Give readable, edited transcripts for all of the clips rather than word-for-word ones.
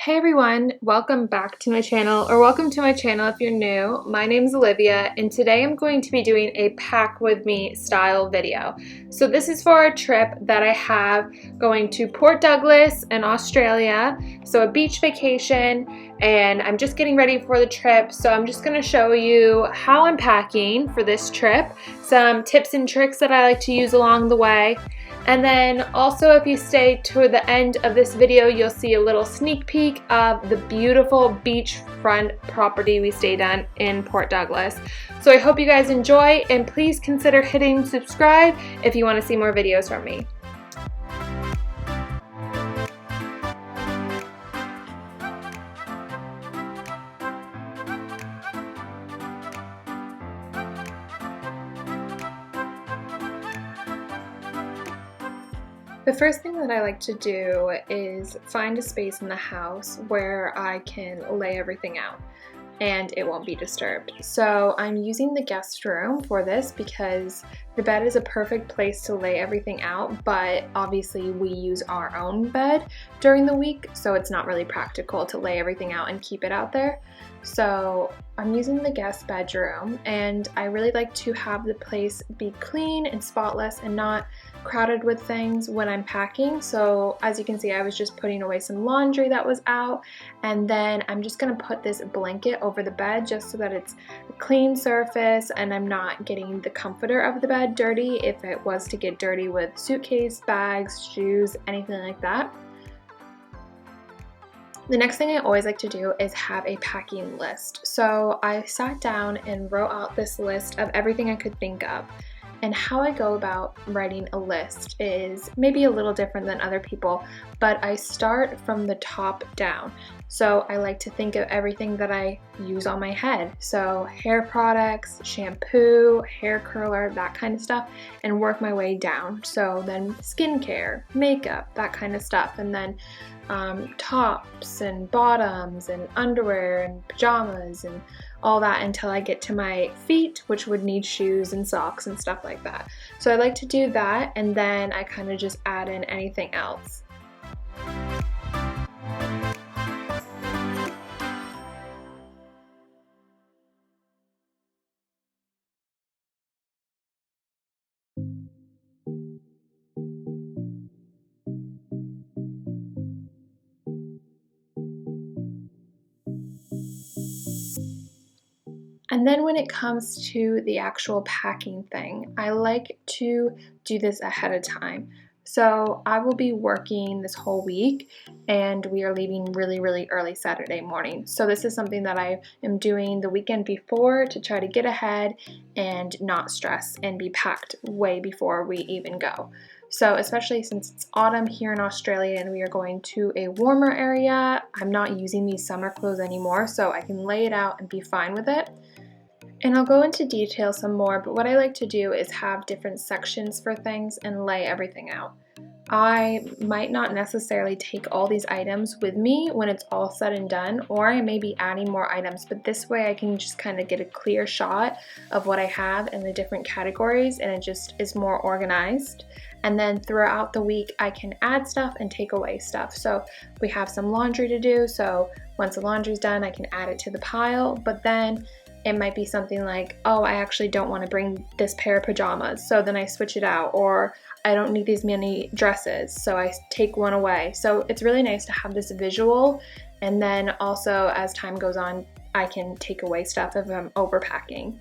Hey everyone, welcome back to my channel, or welcome to my channel if you're new. My name is Olivia, and today I'm going to be doing a pack with me style video. So this is for a trip that I have going to Port Douglas in Australia, so a beach vacation, and I'm just getting ready for the trip. So I'm just going to show you how I'm packing for this trip, some tips and tricks that I like to use along the way. And then also, if you stay to the end of this video, you'll see a little sneak peek of the beautiful beachfront property we stayed on in Port Douglas. So I hope you guys enjoy, and please consider hitting subscribe if you want to see more videos from me. The first thing that I like to do is find a space in the house where I can lay everything out and it won't be disturbed. So I'm using the guest room for this because the bed is a perfect place to lay everything out, but obviously we use our own bed during the week, so it's not really practical to lay everything out and keep it out there. So I'm using the guest bedroom, and I really like to have the place be clean and spotless and not crowded with things when I'm packing. So as you can see, I was just putting away some laundry that was out, and then I'm just gonna put this blanket over the bed just so that it's a clean surface and I'm not getting the comforter of the bed dirty if it was to get dirty with suitcase, bags, shoes, anything like that. The next thing I always like to do is have a packing list. So I sat down and wrote out this list of everything I could think of. And how I go about writing a list is maybe a little different than other people, but I start from the top down. So I like to think of everything that I use on my head. So hair products, shampoo, hair curler, that kind of stuff, and work my way down. So then skincare, makeup, that kind of stuff. And then tops and bottoms and underwear and pajamas and all that until I get to my feet, which would need shoes and socks and stuff like that. So I like to do that, and then I kind of just add in anything else. And then when it comes to the actual packing thing, I like to do this ahead of time. So I will be working this whole week, and we are leaving really early Saturday morning. So this is something that I am doing the weekend before to try to get ahead and not stress and be packed way before we even go. So especially since it's autumn here in Australia and we are going to a warmer area, I'm not using these summer clothes anymore, so I can lay it out and be fine with it. And I'll go into detail some more, but what I like to do is have different sections for things and lay everything out. I might not necessarily take all these items with me when it's all said and done, or I may be adding more items, but this way I can just kind of get a clear shot of what I have in the different categories, and it just is more organized. And then throughout the week I can add stuff and take away stuff. So we have some laundry to do, so once the laundry's done I can add it to the pile, but then it might be something like, oh, I actually don't want to bring this pair of pajamas, so then I switch it out, or I don't need these many dresses, so I take one away. So it's really nice to have this visual, and then also as time goes on, I can take away stuff if I'm overpacking.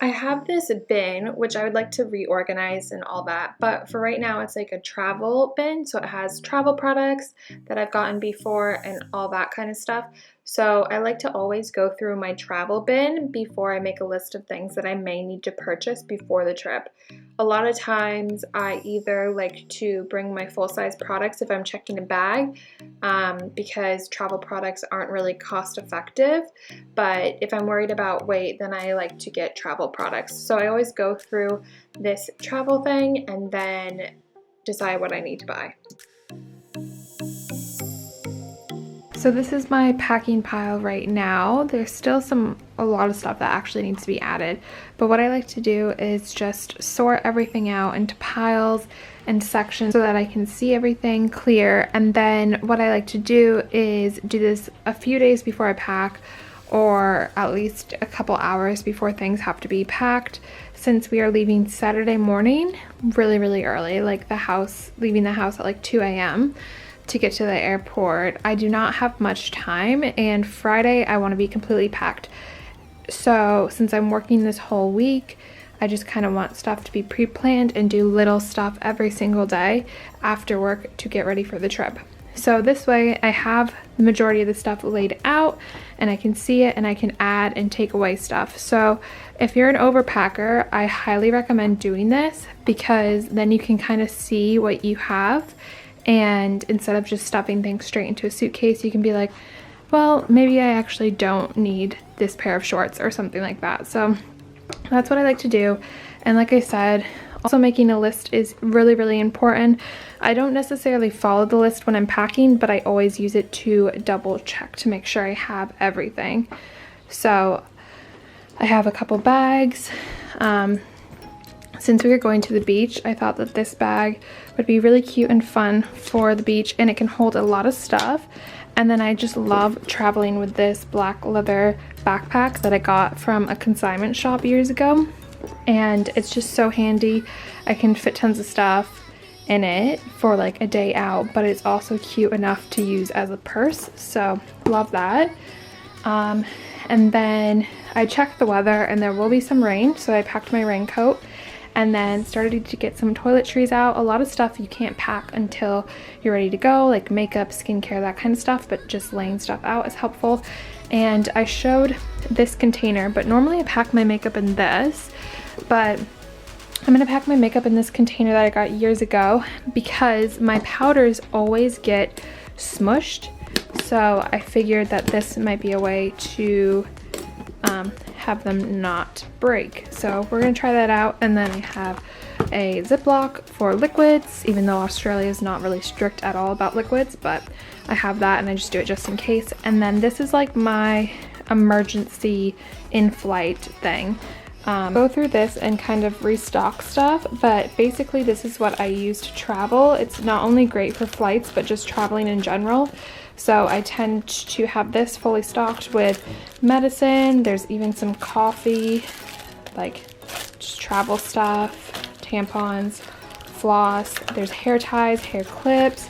I have this bin, which I would like to reorganize and all that, but for right now it's like a travel bin, so it has travel products that I've gotten before and all that kind of stuff. So I like to always go through my travel bin before I make a list of things that I may need to purchase before the trip. A lot of times I either like to bring my full-size products if I'm checking a bag, because travel products aren't really cost effective, but if I'm worried about weight, then I like to get travel products. So I always go through this travel thing and then decide what I need to buy. So this is my packing pile right now. There's still a lot of stuff that actually needs to be added, but what I like to do is just sort everything out into piles and sections so that I can see everything clear. And then what I like to do is do this a few days before I pack, or at least a couple hours before things have to be packed, since we are leaving Saturday morning really early, like leaving the house at like 2 a.m. to get to the airport. I do not have much time, and Friday I want to be completely packed. So since I'm working this whole week, I just kind of want stuff to be pre-planned and do little stuff every single day after work to get ready for the trip. So this way I have the majority of the stuff laid out and I can see it and I can add and take away stuff. So if you're an overpacker, I highly recommend doing this, because then you can kind of see what you have, and instead of just stuffing things straight into a suitcase, you can be like, well, maybe I actually don't need this pair of shorts or something like that. So that's what I like to do. And like I said, also making a list is really important. I don't necessarily follow the list when I'm packing, but I always use it to double check to make sure I have everything. So I have a couple bags. Since we are going to the beach, I thought that this bag would be really cute and fun for the beach, and it can hold a lot of stuff. And then I just love traveling with this black leather backpack that I got from a consignment shop years ago. And it's just so handy. I can fit tons of stuff in it for like a day out, but it's also cute enough to use as a purse. So love that. And then I checked the weather and there will be some rain, so I packed my raincoat. And then started to get some toiletries out. A lot of stuff you can't pack until you're ready to go, like makeup, skincare, that kind of stuff, but just laying stuff out is helpful. And I showed this container, but normally I pack my makeup in this, but I'm gonna pack my makeup in this container that I got years ago because my powders always get smushed. So I figured that this might be a way to have them not break. So we're gonna try that out. And then I have a Ziploc for liquids, even though Australia is not really strict at all about liquids, but I have that and I just do it just in case. And then this is like my emergency in-flight thing. Go through this and kind of restock stuff, but basically this is what I use to travel. It's not only great for flights, but just traveling in general. So I tend to have this fully stocked with medicine. There's even some coffee, like just travel stuff, tampons, floss. There's hair ties, hair clips,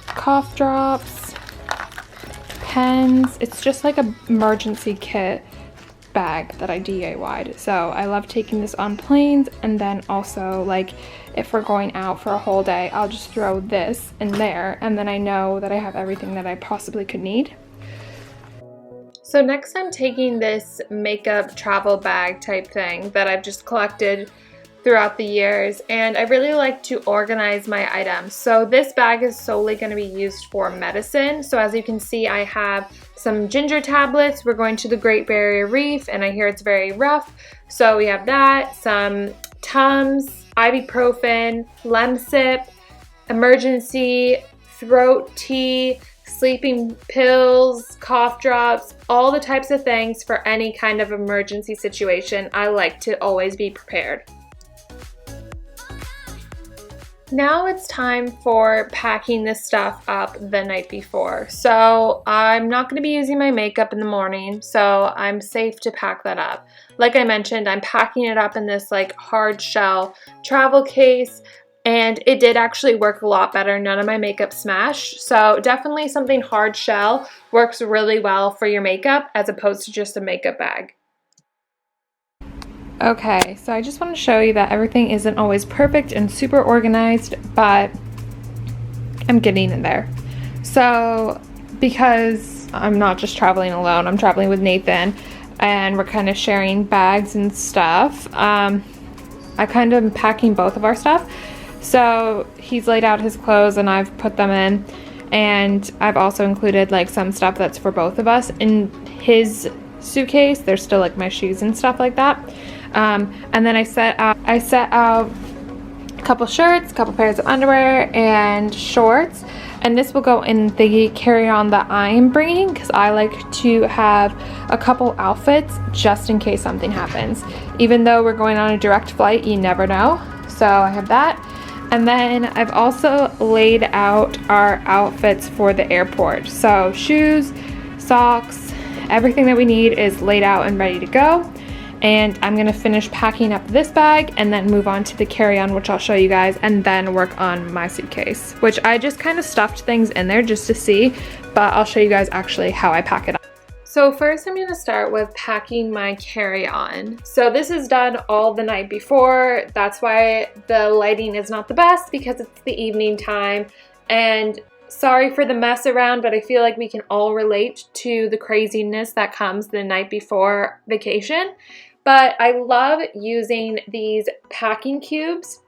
cough drops, pens. It's just like an emergency kit bag that I DIY'd. So I love taking this on planes, and then also like if we're going out for a whole day, I'll just throw this in there, and then I know that I have everything that I possibly could need. So next I'm taking this makeup travel bag type thing that I've just collected throughout the years, and I really like to organize my items. So this bag is solely going to be used for medicine. So as you can see, I have some ginger tablets. We're going to the Great Barrier Reef and I hear it's very rough. So we have that, some Tums, ibuprofen, Lemsip, emergency, throat tea, sleeping pills, cough drops, all the types of things for any kind of emergency situation. I like to always be prepared. Now it's time for packing this stuff up the night before. So I'm not going to be using my makeup in the morning, so I'm safe to pack that up. Like I mentioned, I'm packing it up in this like hard shell travel case, and it did actually work a lot better. None of my makeup smashed. So definitely something hard shell works really well for your makeup as opposed to just a makeup bag. Okay, so I just want to show you that everything isn't always perfect and super organized, but I'm getting in there. So because I'm not just traveling alone, I'm traveling with Nathan, and we're kind of sharing bags and stuff. I kind of am packing both of our stuff. So he's laid out his clothes and I've put them in, and I've also included like some stuff that's for both of us. In his suitcase, there's still like my shoes and stuff like that. And then I set out a couple shirts, a couple pairs of underwear and shorts. and this will go in the carry-on that I'm bringing because I like to have a couple outfits just in case something happens. Even though we're going on a direct flight, you never know. So I have that. And then I've also laid out our outfits for the airport. So shoes, socks, everything that we need is laid out and ready to go. And I'm gonna finish packing up this bag and then move on to the carry-on, which I'll show you guys, and then work on my suitcase, which I just kind of stuffed things in there just to see, but I'll show you guys actually how I pack it up. So first I'm gonna start with packing my carry-on. So this is done all the night before. That's why the lighting is not the best, because it's the evening time. And sorry for the mess around, but I feel like we can all relate to the craziness that comes the night before vacation. But I love using these packing cubes.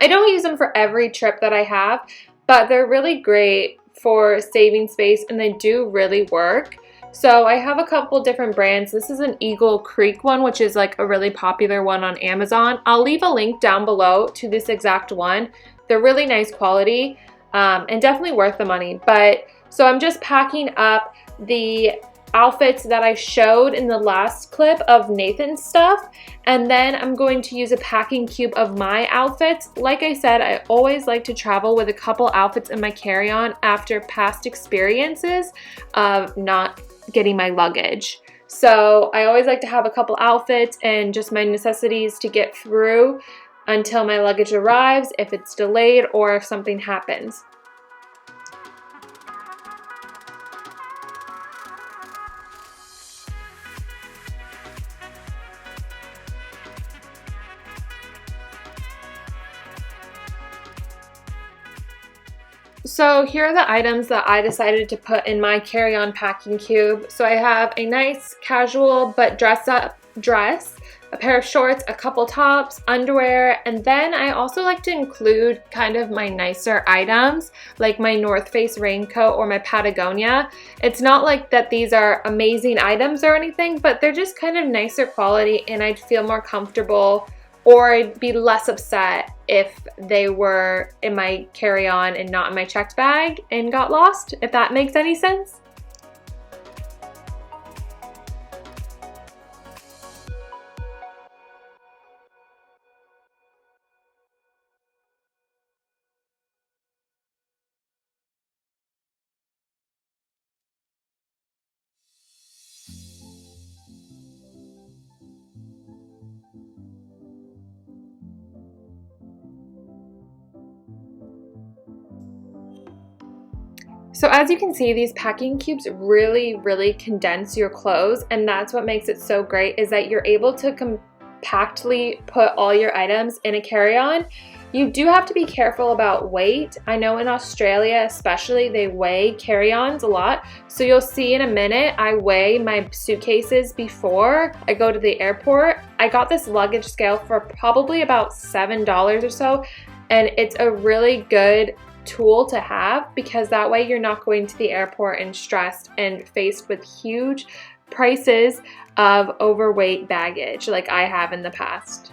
I don't use them for every trip that I have, but they're really great for saving space and they do really work. So I have a couple different brands. This is an Eagle Creek one, which is like a really popular one on Amazon. I'll leave a link down below to this exact one. They're really nice quality and definitely worth the money. But so I'm just packing up the outfits that I showed in the last clip of Nathan's stuff, and then I'm going to use a packing cube of my outfits. Like I said, I always like to travel with a couple outfits in my carry-on after past experiences of not getting my luggage. So I always like to have a couple outfits and just my necessities to get through until my luggage arrives, if it's delayed or if something happens. So here are the items that I decided to put in my carry-on packing cube. So I have a nice casual but dress-up dress, a pair of shorts, a couple tops, underwear, and then I also like to include kind of my nicer items like my North Face raincoat or my Patagonia. It's not like that these are amazing items or anything, but they're just kind of nicer quality and I'd feel more comfortable, or I'd be less upset if they were in my carry-on and not in my checked bag and got lost, if that makes any sense. So as you can see, these packing cubes really condense your clothes, and that's what makes it so great, is that you're able to compactly put all your items in a carry-on. You do have to be careful about weight. I know in Australia especially, they weigh carry-ons a lot. So you'll see in a minute, I weigh my suitcases before I go to the airport. I got this luggage scale for probably about $7 or so, and it's a really good tool to have, because that way you're not going to the airport and stressed and faced with huge prices of overweight baggage like I have in the past.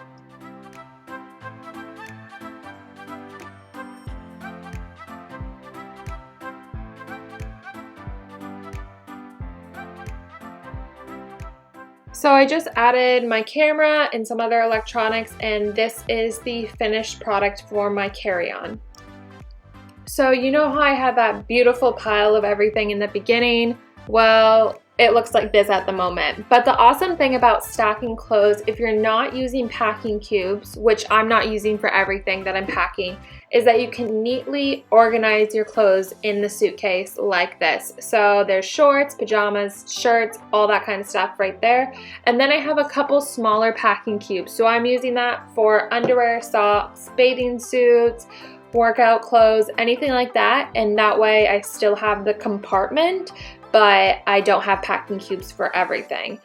So I just added my camera and some other electronics, and this is the finished product for my carry-on. So you know how I had that beautiful pile of everything in the beginning? Well, it looks like this at the moment. But the awesome thing about stacking clothes, if you're not using packing cubes, which I'm not using for everything that I'm packing, is that you can neatly organize your clothes in the suitcase like this. So there's shorts, pajamas, shirts, all that kind of stuff right there. And then I have a couple smaller packing cubes. So I'm using that for underwear, socks, bathing suits, workout clothes, anything like that. And that way I still have the compartment, but I don't have packing cubes for everything.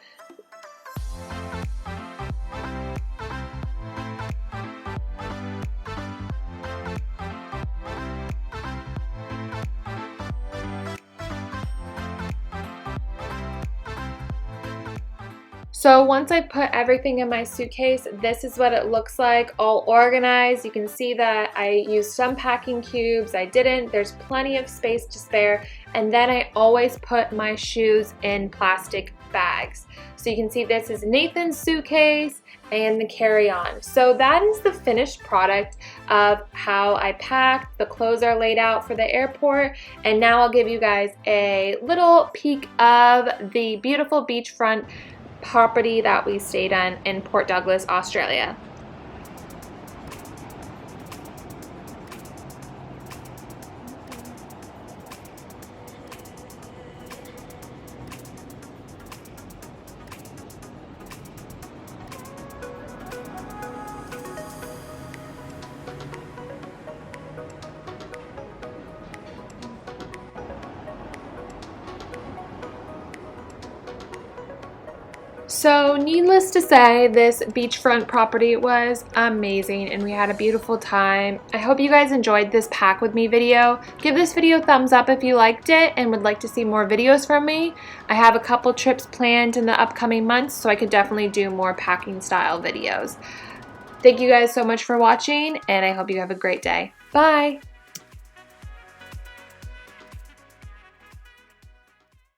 So once I put everything in my suitcase, this is what it looks like, all organized. You can see that I used some packing cubes, I didn't. There's plenty of space to spare. And then I always put my shoes in plastic bags. So you can see this is Nathan's suitcase and the carry-on. So that is the finished product of how I packed. The clothes are laid out for the airport, and now I'll give you guys a little peek of the beautiful beachfront property that we stayed in Port Douglas, Australia. So needless to say, this beachfront property was amazing and we had a beautiful time. I hope you guys enjoyed this pack with me video. Give this video a thumbs up if you liked it and would like to see more videos from me. I have a couple trips planned in the upcoming months, so I could definitely do more packing style videos. Thank you guys so much for watching, and I hope you have a great day. Bye!